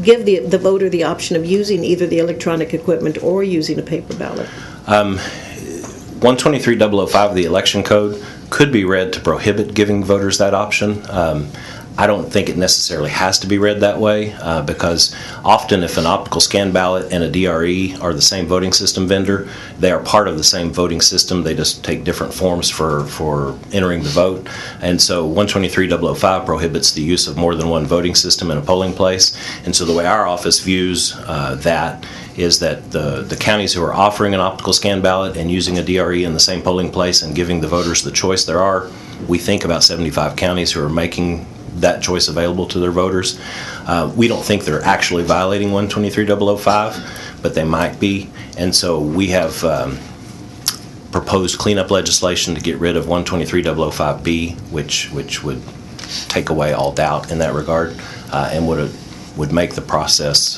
give the voter the option of using either the electronic equipment or using a paper ballot? 123.005 of the election code could be read to prohibit giving voters that option. I don't think it necessarily has to be read that way because often if an optical scan ballot and a DRE are the same voting system vendor, they are part of the same voting system. They just take different forms for entering the vote. And so 123.005 prohibits the use of more than one voting system in a polling place. And so the way our office views that is that the counties who are offering an optical scan ballot and using a DRE in the same polling place and giving the voters the choice there are, we think about 75 counties who are making that choice available to their voters. We don't think they're actually violating 123.005, but they might be. And so we have proposed cleanup legislation to get rid of 123.005B, which would take away all doubt in that regard and would make the process,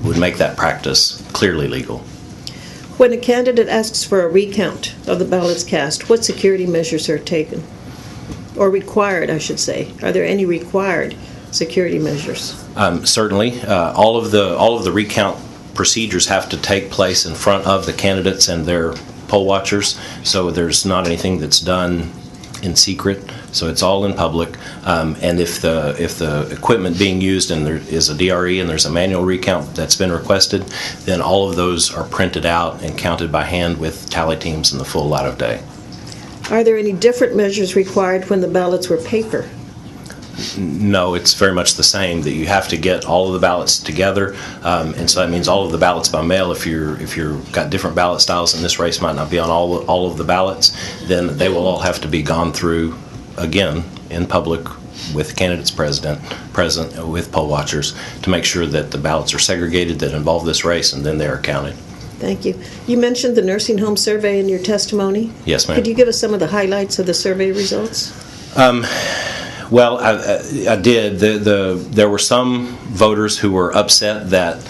would make that practice clearly legal. When a candidate asks for a recount of the ballots cast, what security measures are taken? Or required, I should say. Are there any required security measures? Certainly. All of the recount procedures have to take place in front of the candidates and their poll watchers, so there's not anything that's done in secret, so it's all in public. And if the equipment being used and there is a DRE and there's a manual recount that's been requested, then all of those are printed out and counted by hand with tally teams in the full light of day. Are there any different measures required when the ballots were paper? No, it's very much the same, that you have to get all of the ballots together, and so that means all of the ballots by mail. If you've got different ballot styles and this race might not be on all of the ballots, then they will all have to be gone through again in public with the candidates present with poll watchers to make sure that the ballots are segregated that involve this race, and then they are counted. Thank you. You mentioned the nursing home survey in your testimony. Yes, ma'am. Could you give us some of the highlights of the survey results? Well, I did. There were some voters who were upset that,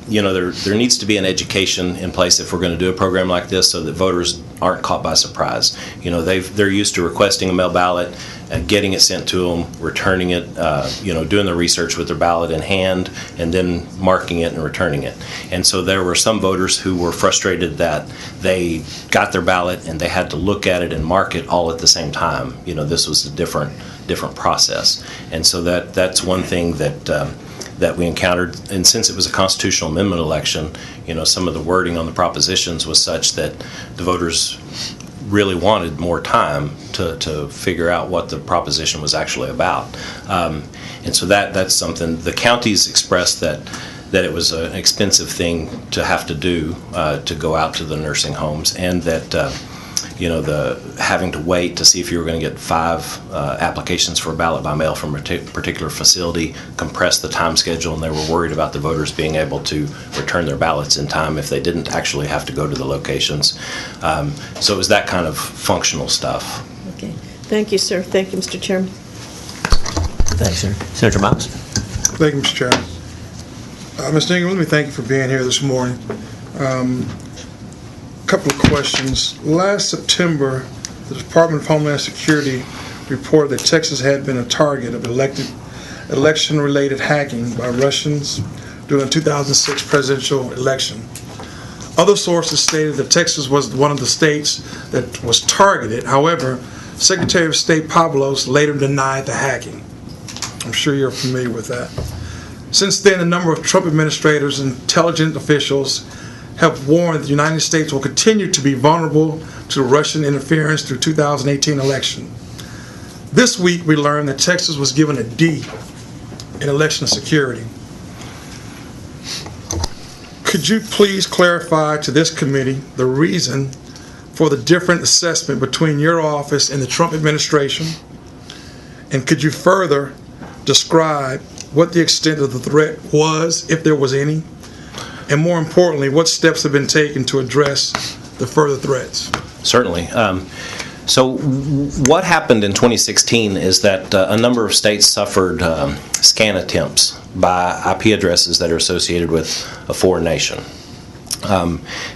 there needs to be an education in place if we're going to do a program like this so that voters aren't caught by surprise. They're used to requesting a mail ballot and getting it sent to them, returning it, doing the research with their ballot in hand, and then marking it and returning it. And so there were some voters who were frustrated that they got their ballot and they had to look at it and mark it all at the same time. This was a different process. And so that's one thing that that we encountered. And since it was a constitutional amendment election, some of the wording on the propositions was such that the voters really wanted more time to figure out what the proposition was actually about. And so that's something the counties expressed that it was an expensive thing to have to do to go out to the nursing homes, and that the having to wait to see if you were going to get 5 applications for a ballot by mail from a particular facility compressed the time schedule, and they were worried about the voters being able to return their ballots in time if they didn't actually have to go to the locations. So it was that kind of functional stuff. Okay. Thank you, sir. Thank you, Mr. Chairman. Thanks, sir. Senator Miles? Thank you, Mr. Chairman. Mr. Ingram, let me thank you for being here this morning. Couple of questions. Last September, the Department of Homeland Security reported that Texas had been a target of election-related hacking by Russians during the 2006 presidential election. Other sources stated that Texas was one of the states that was targeted. However, Secretary of State Pavlos later denied the hacking. I'm sure you're familiar with that. Since then, a number of Trump administrators and intelligence officials have warned the United States will continue to be vulnerable to Russian interference through 2018 election. This week, we learned that Texas was given a D in election security. Could you please clarify to this committee the reason for the different assessment between your office and the Trump administration? And could you further describe what the extent of the threat was, if there was any? And more importantly, what steps have been taken to address the further threats? Certainly. So what happened in 2016 is that a number of states suffered scan attempts by IP addresses that are associated with a foreign nation.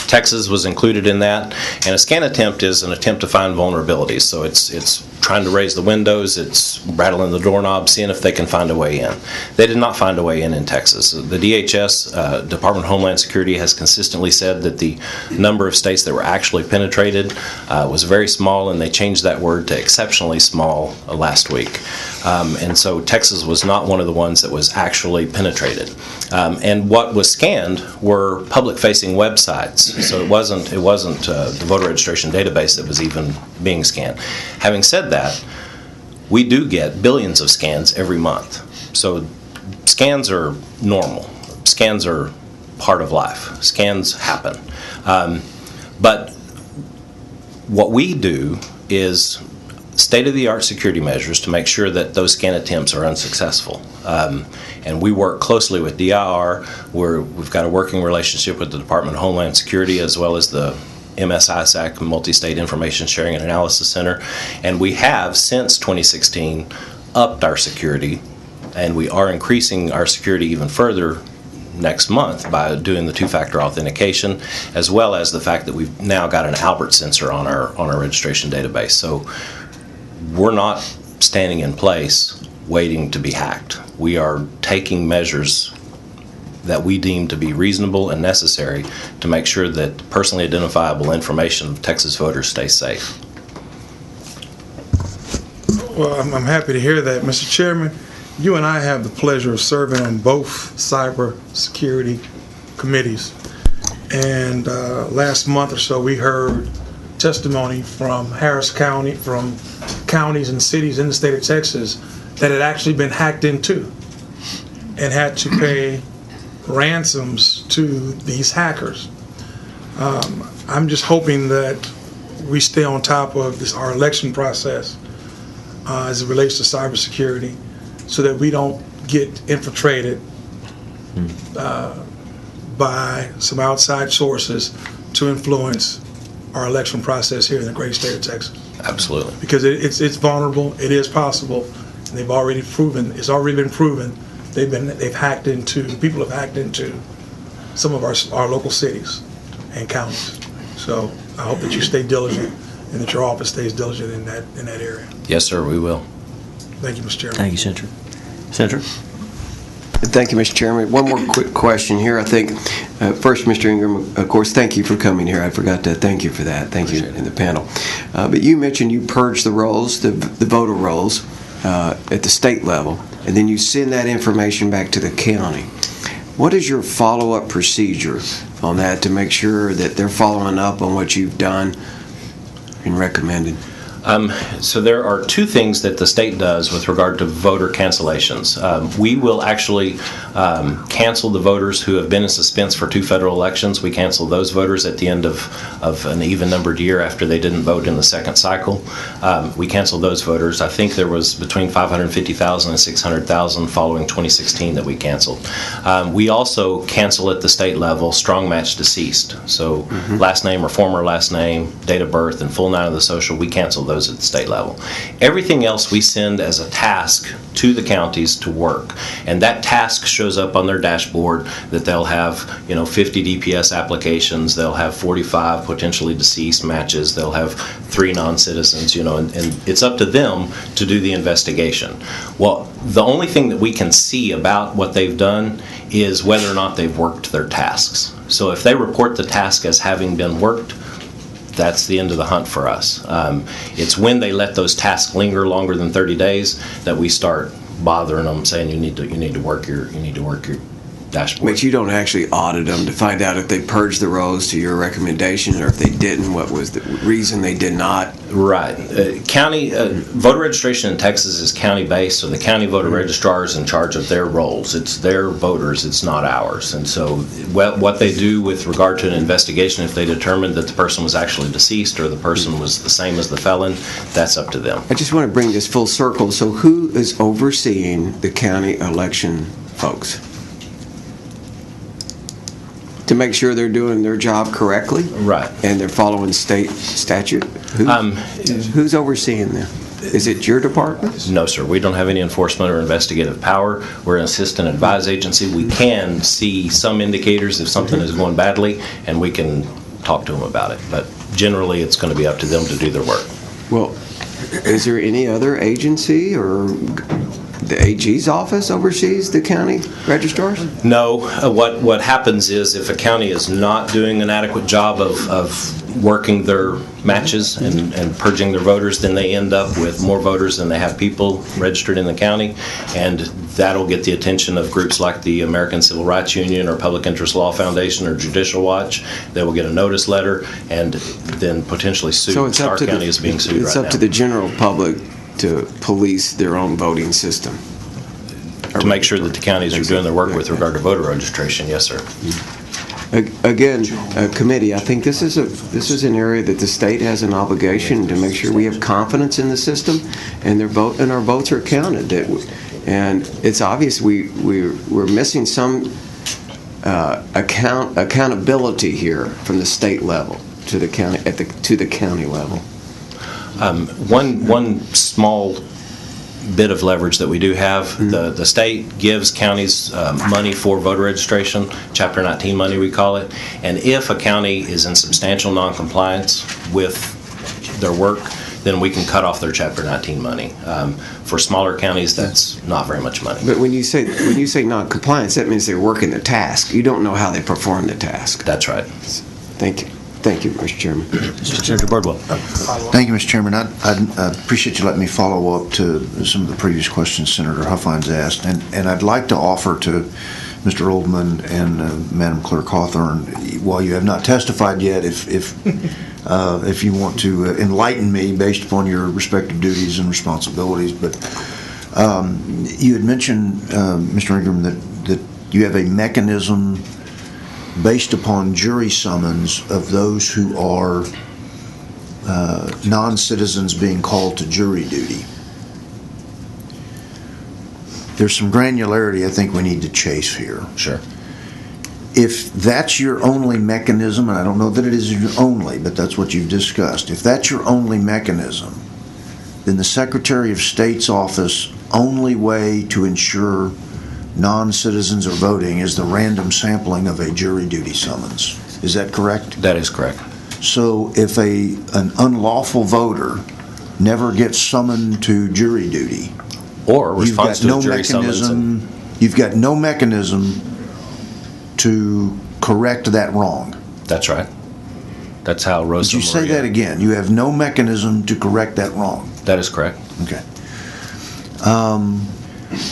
Texas was included in that, and a scan attempt is an attempt to find vulnerabilities. So it's trying to raise the windows, it's rattling the doorknob, seeing if they can find a way in. They did not find a way in Texas. The DHS, Department of Homeland Security, has consistently said that the number of states that were actually penetrated was very small, and they changed that word to exceptionally small last week. And so Texas was not one of the ones that was actually penetrated. And what was scanned were public-facing websites. So it wasn't the voter registration database that was even being scanned. Having said that, we do get billions of scans every month. So scans are normal. Scans are part of life. Scans happen. But what we do is state-of-the-art security measures to make sure that those scan attempts are unsuccessful. And we work closely with DIR, where we've got a working relationship with the Department of Homeland Security as well as the MS-ISAC, Multi-State Information Sharing and Analysis Center. And we have, since 2016, upped our security, and we are increasing our security even further next month by doing the two-factor authentication, as well as the fact that we've now got an Albert sensor on our registration database. So we're not standing in place waiting to be hacked. We are taking measures that we deem to be reasonable and necessary to make sure that personally identifiable information of Texas voters stays safe. Well, I'm happy to hear that, Mr. Chairman. You and I have the pleasure of serving on both cyber security committees. And last month or so, we heard testimony from Harris County, from counties and cities in the state of Texas that had actually been hacked into and had to pay ransoms to these hackers. I'm just hoping that we stay on top of our election process as it relates to cybersecurity, so that we don't get infiltrated by some outside sources to influence our election process here in the great state of Texas. Absolutely. Because it's vulnerable, it is possible, and it's already been proven. People have hacked into some of our local cities and counties. So I hope that you stay diligent and that your office stays diligent in that area. Yes, sir, we will. Thank you, Mr. Chairman. Thank you, Senator. Senator? Thank you, Mr. Chairman. One more quick question here. I think, first, Mr. Ingram, of course, thank you for coming here. I forgot to thank you for that. Thank you in the panel. But you mentioned you purged the rolls, the voter rolls, at the state level. and then you send that information back to the county. What is your follow-up procedure on that to make sure that they're following up on what you've done and recommended? So there are two things that the state does with regard to voter cancellations. We will actually cancel the voters who have been in suspense for 2 federal elections. We cancel those voters at the end of an even-numbered year after they didn't vote in the second cycle. We cancel those voters. I think there was between 550,000 and 600,000 following 2016 that we canceled. We also cancel at the state level strong match deceased. So last name or former last name, date of birth, and full name of the social, we cancel those at the state level. Everything else we send as a task to the counties to work, and that task shows up on their dashboard that they'll have 50 DPS applications, they'll have 45 potentially deceased matches, they'll have 3 non-citizens, and it's up to them to do the investigation. Well, the only thing that we can see about what they've done is whether or not they've worked their tasks. So if they report the task as having been worked, that's the end of the hunt for us. It's when they let those tasks linger longer than 30 days that we start bothering them, saying you need to work your dashboard. But you don't actually audit them to find out if they purged the rolls to your recommendation, or if they didn't, what was the reason they did not? Right. County voter registration in Texas is county-based, so the county voter registrar is in charge of their rolls. It's their voters, it's not ours. And so what they do with regard to an investigation, if they determine that the person was actually deceased or the person was the same as the felon, that's up to them. I just want to bring this full circle. So who is overseeing the county election folks? To make sure they're doing their job correctly? Right. And they're following state statute? Who's overseeing them? Is it your department? No, sir. We don't have any enforcement or investigative power. We're an assist and advise agency. We can see some indicators if something is going badly, and we can talk to them about it. But generally, it's going to be up to them to do their work. Well, is there any other agency or the AG's office oversees the county registrars? No. What happens is if a county is not doing an adequate job of working their matches and purging their voters, then they end up with more voters than they have people registered in the county, and that'll get the attention of groups like the American Civil Rights Union or Public Interest Law Foundation or Judicial Watch. They will get a notice letter and then potentially sue. So it's up Starr to County is being sued right now. It's up to the general public to police their own voting system. To make sure that the counties are doing their work with regard to voter registration, yes, sir. Again, committee, I think this is an area that the state has an obligation to make sure we have confidence in the system and our votes are counted. And it's obvious we're missing some accountability here from the state level to the county to the county level. One small bit of leverage that we do have, the state gives counties money for voter registration, Chapter 19 money we call it, and if a county is in substantial non-compliance with their work, then we can cut off their Chapter 19 money. For smaller counties, that's not very much money. But when you say non-compliance, that means they're working the task. You don't know how they perform the task. That's right. Thank you. Thank you, Mr. Chairman. Senator Birdwell. Thank you, Mr. Chairman. I appreciate you letting me follow up to some of the previous questions Senator Huffines asked, and I'd like to offer to Mr. Oldman and Madam Clerk Hawthorne, while you have not testified yet, if you want to enlighten me based upon your respective duties and responsibilities. But you had mentioned, Mr. Ingram, that you have a mechanism based upon jury summons of those who are non-citizens being called to jury duty. There's some granularity I think we need to chase here. Sure. If that's your only mechanism, and I don't know that it is your only, but that's what you've discussed, if that's your only mechanism, then the Secretary of State's office only way to ensure non-citizens are voting is the random sampling of a jury duty summons. Is that correct? That is correct. So if an unlawful voter never gets summoned to jury duty, Or responds to a jury summons. You've got no mechanism to correct that wrong. That's right. That's how Rosa Did you say Maria- that again? You have no mechanism to correct that wrong. That is correct. Okay.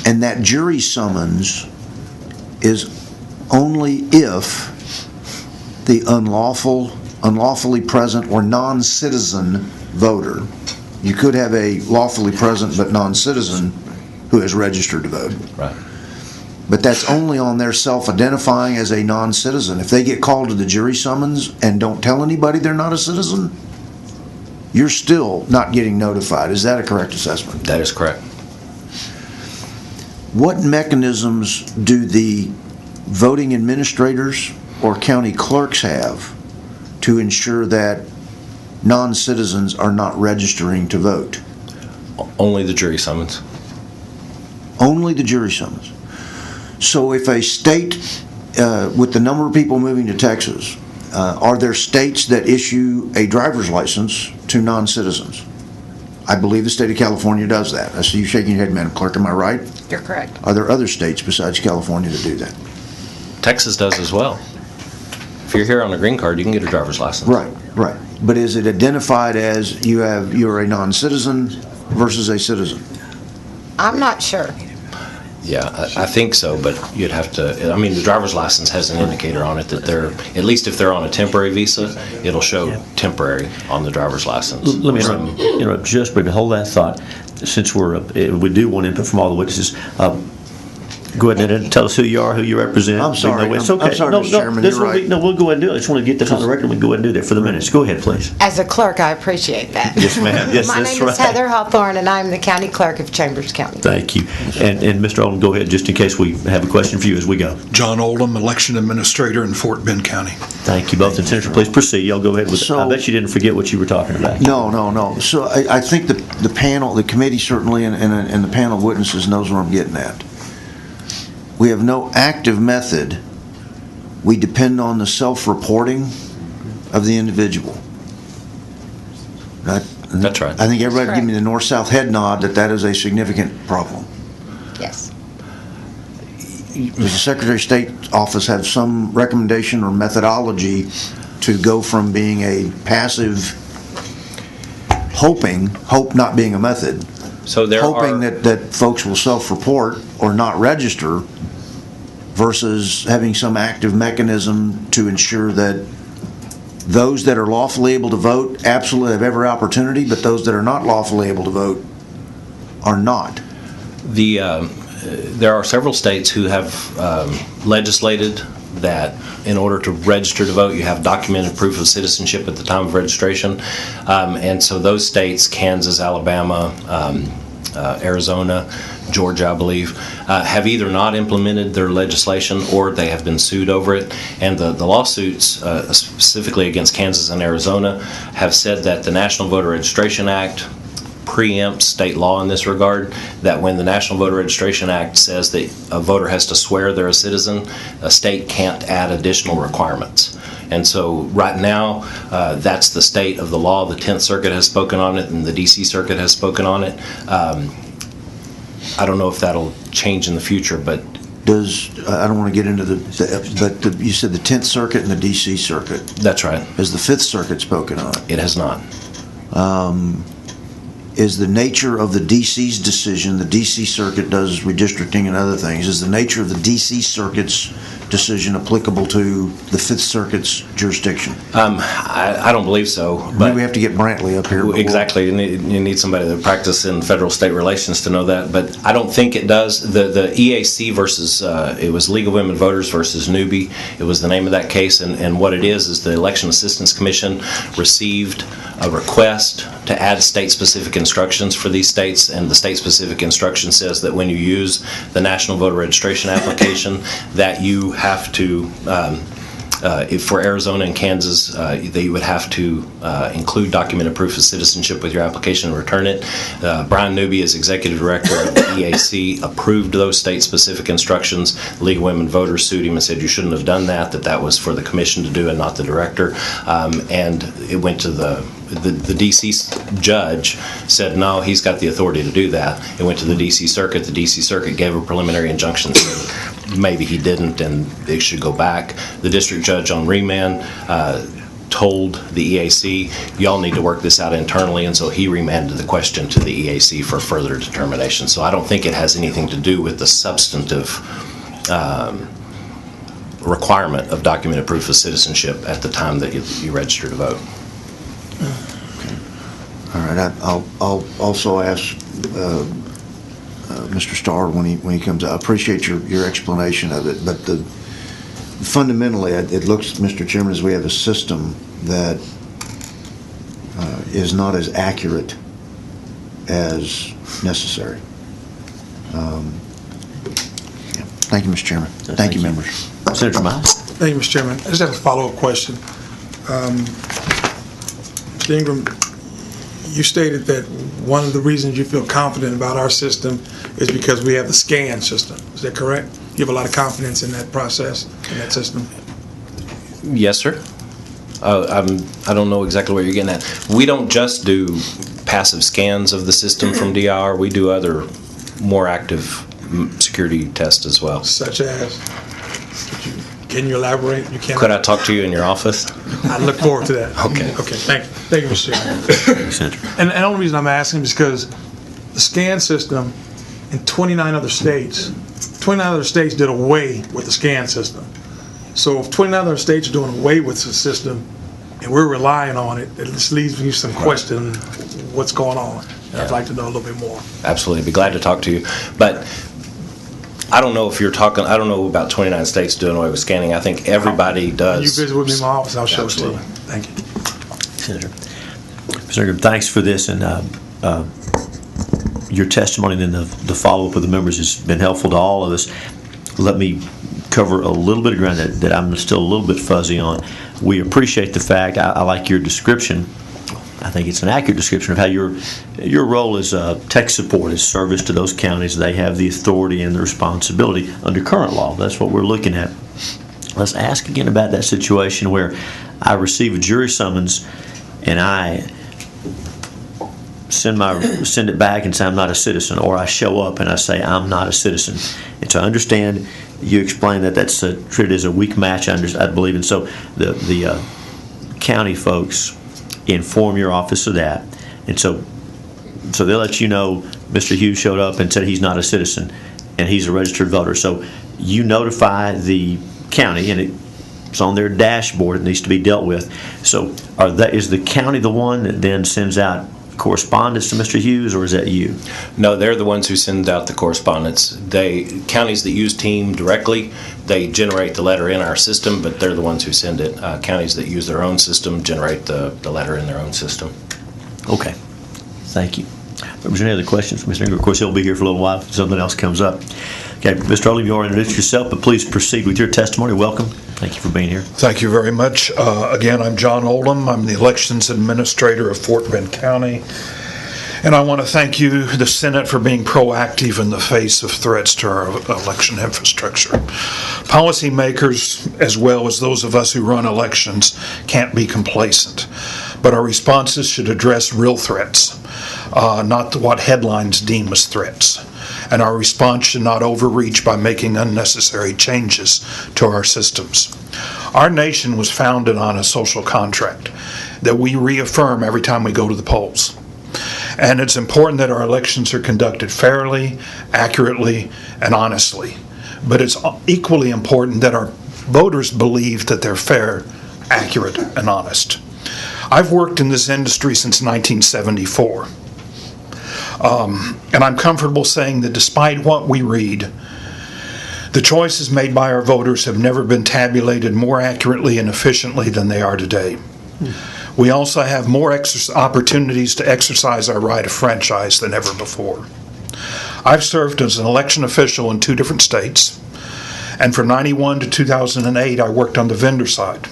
And that jury summons is only if the unlawfully present or non-citizen voter, you could have a lawfully present but non-citizen who is registered to vote. Right. But that's only on their self-identifying as a non-citizen. If they get called to the jury summons and don't tell anybody they're not a citizen, you're still not getting notified. Is that a correct assessment? That is correct. What mechanisms do the voting administrators or county clerks have to ensure that non-citizens are not registering to vote? Only the jury summons. Only the jury summons. So if a state, with the number of people moving to Texas, are there states that issue a driver's license to non-citizens? I believe the state of California does that. I see you shaking your head, Madam Clerk. Am I right? You're correct. Are there other states besides California that do that? Texas does as well. If you're here on a green card, you can get a driver's license. Right, right. But is it identified as you're a non-citizen versus a citizen? I'm not sure. Yeah, I think so, but you'd have to, I mean, the driver's license has an indicator on it that they're, at least if they're on a temporary visa, it'll show temporary on the driver's license. Let me interrupt just briefly. Hold that thought. Since we do want input from all the witnesses, go ahead and tell us who you are, who you represent. I'm sorry. It's okay. I'm sorry, Mr. Chairman, you're right. No, we'll go ahead and do it. I just want to get this on the record. We can go ahead and do that for the minutes. Go ahead, please. As a clerk, I appreciate that. Yes, ma'am. Yes, My that's name is right. Heather Hawthorne, and I'm the county clerk of Chambers County. Thank you. And Mr. Oldham, go ahead, just in case we have a question for you as we go. John Oldham, Election Administrator in Fort Bend County. Thanad you both. And Senator, please proceed. Y'all go ahead with it. I bet you didn't forget what you were talking about. No. So I think the panel, the committee certainly, and the panel of witnesses knows where I'm getting at. We have no active method. We depend on the self-reporting of the individual. That's right. I think everybody That's give me the north-south head nod that is a significant problem. Yes. Does the Secretary of State office have some recommendation or methodology to go from being a passive hope not being a method, So there hoping are, that folks will self-report or not register versus having some active mechanism to ensure that those that are lawfully able to vote absolutely have every opportunity, but those that are not lawfully able to vote are not? there are several states who have legislated that in order to register to vote, you have documented proof of citizenship at the time of registration. And so those states, Kansas, Alabama, Arizona, Georgia, I believe, have either not implemented their legislation or they have been sued over it. And the lawsuits, specifically against Kansas and Arizona, have said that the National Voter Registration Act preempts state law in this regard, that when the National Voter Registration Act says that a voter has to swear they're a citizen, a state can't add additional requirements. And so right now, that's the state of the law. The 10th Circuit has spoken on it and the DC Circuit has spoken on it. I don't know if that'll change in the future, but I don't want to get into you said the 10th Circuit and the DC Circuit. that's right. Has the 5th Circuit spoken on it? It has not. Is the nature of the DC's decision, the DC Circuit does redistricting and other things, is the nature of the DC Circuit's decision applicable to the 5th Circuit's jurisdiction? I don't believe so. Maybe But we have to get Brantley up here. exactly, you need somebody that practices in federal-state relations to know that. But I don't think it does. The EAC versus it was League of Women Voters versus Newby. It was the name of that case, and what it is the Election Assistance Commission received a request to add state-specific instructions for these states, and the state-specific instruction says that when you use the National Voter Registration application, that you have to, if for Arizona and Kansas, that you would have to include documented proof of citizenship with your application and return it. Brian Newby, as executive director of the EAC, approved those state-specific instructions. The League of Women Voters sued him and said you shouldn't have done that, that was for the commission to do and not the director. And it went to the DC judge said, no, he's got the authority to do that. It went to the DC Circuit. The DC Circuit gave a preliminary injunction saying maybe he didn't and it should go back. The district judge on remand told the EAC, y'all need to work this out internally, and so he remanded the question to the EAC for further determination. So I don't think it has anything to do with the substantive requirement of documented proof of citizenship at the time that you register to vote. All right, I'll also ask Mr. Starr when he comes out. I appreciate your explanation of it, but fundamentally, it looks, Mr. Chairman, as we have a system that is not as accurate as necessary. Thank you, Mr. Chairman. Thank you, members. Senator Miles? Thank you, Mr. Chairman. I just have a follow-up question. Mr. Ingram, you stated that one of the reasons you feel confident about our system is because we have the scan system. Is that correct? You have a lot of confidence in that process, in that system? Yes, sir. I don't know exactly what you're getting at. We don't just do passive scans of the system from DIR. We do other more active security tests as well. Such as? Can you elaborate? You can. Could I talk to you in your office? I look forward to that. Okay. Okay, thank you. Thank you, Mr. Chairman. Senator. And the only reason I'm asking is because the scan system in 29 other states did away with the scan system. So if 29 other states are doing away with the system and we're relying on it, it just leaves me some question what's going on. And I'd like to know a little bit more. Absolutely. Be glad to talk to you. But I don't know if you're talking, I don't know about 29 states doing away with scanning. I think everybody does. When you visit with me in my office, I'll show Absolutely. it to you. Thank you. Senator. Senator, thanks for this, and your testimony and then the follow-up of the members has been helpful to all of us. Let me cover a little bit of ground that I'm still a little bit fuzzy on. We appreciate the fact, I like your description. I think it's an accurate description of how your role as tech support, as service to those counties. They have the authority and the responsibility under current law. That's what we're looking at. Let's ask again about that situation where I receive a jury summons and I send it back and say I'm not a citizen, or I show up and I say I'm not a citizen. And so I understand you explained that that's treated as a weak match, I believe, and so the county folks inform your office of that, and so they'll let you know Mr. Hughes showed up and said he's not a citizen and he's a registered voter. So you notify the county, and it's on their dashboard. It needs to be dealt with. So is the county the one that then sends out correspondence to Mr. Hughes, or is that you? No, they're the ones who send out the correspondence. Counties that use Team directly, they generate the letter in our system, but they're the ones who send it. Counties that use their own system generate the letter in their own system. Okay. Thank you. Members, any other questions for Mr. Ingram? Of course, he'll be here for a little while if something else comes up. Okay, Mr. Oldham, you already introduced yourself, but please proceed with your testimony. Welcome. Thank you for being here. Thank you very much. Again, I'm John Oldham. I'm the Elections Administrator of Fort Bend County. And I want to thank you, the Senate, for being proactive in the face of threats to our election infrastructure. Policymakers, as well as those of us who run elections, can't be complacent. But our responses should address real threats, not what headlines deem as threats. And our response should not overreach by making unnecessary changes to our systems. Our nation was founded on a social contract that we reaffirm every time we go to the polls. And it's important that our elections are conducted fairly, accurately, and honestly. But it's equally important that our voters believe that they're fair, accurate, and honest. I've worked in this industry since 1974. And I'm comfortable saying that despite what we read, the choices made by our voters have never been tabulated more accurately and efficiently than they are today. We also have more opportunities to exercise our right of franchise than ever before. I've served as an election official in 2 different states, and from 91 to 2008, I worked on the vendor side.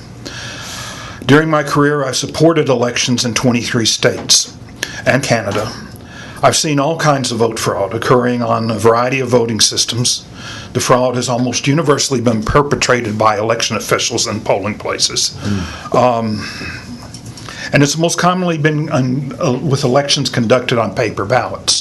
During my career, I supported elections in 23 states and Canada. I've seen all kinds of vote fraud occurring on a variety of voting systems. The fraud has almost universally been perpetrated by election officials in polling places. And it's most commonly been with elections conducted on paper ballots.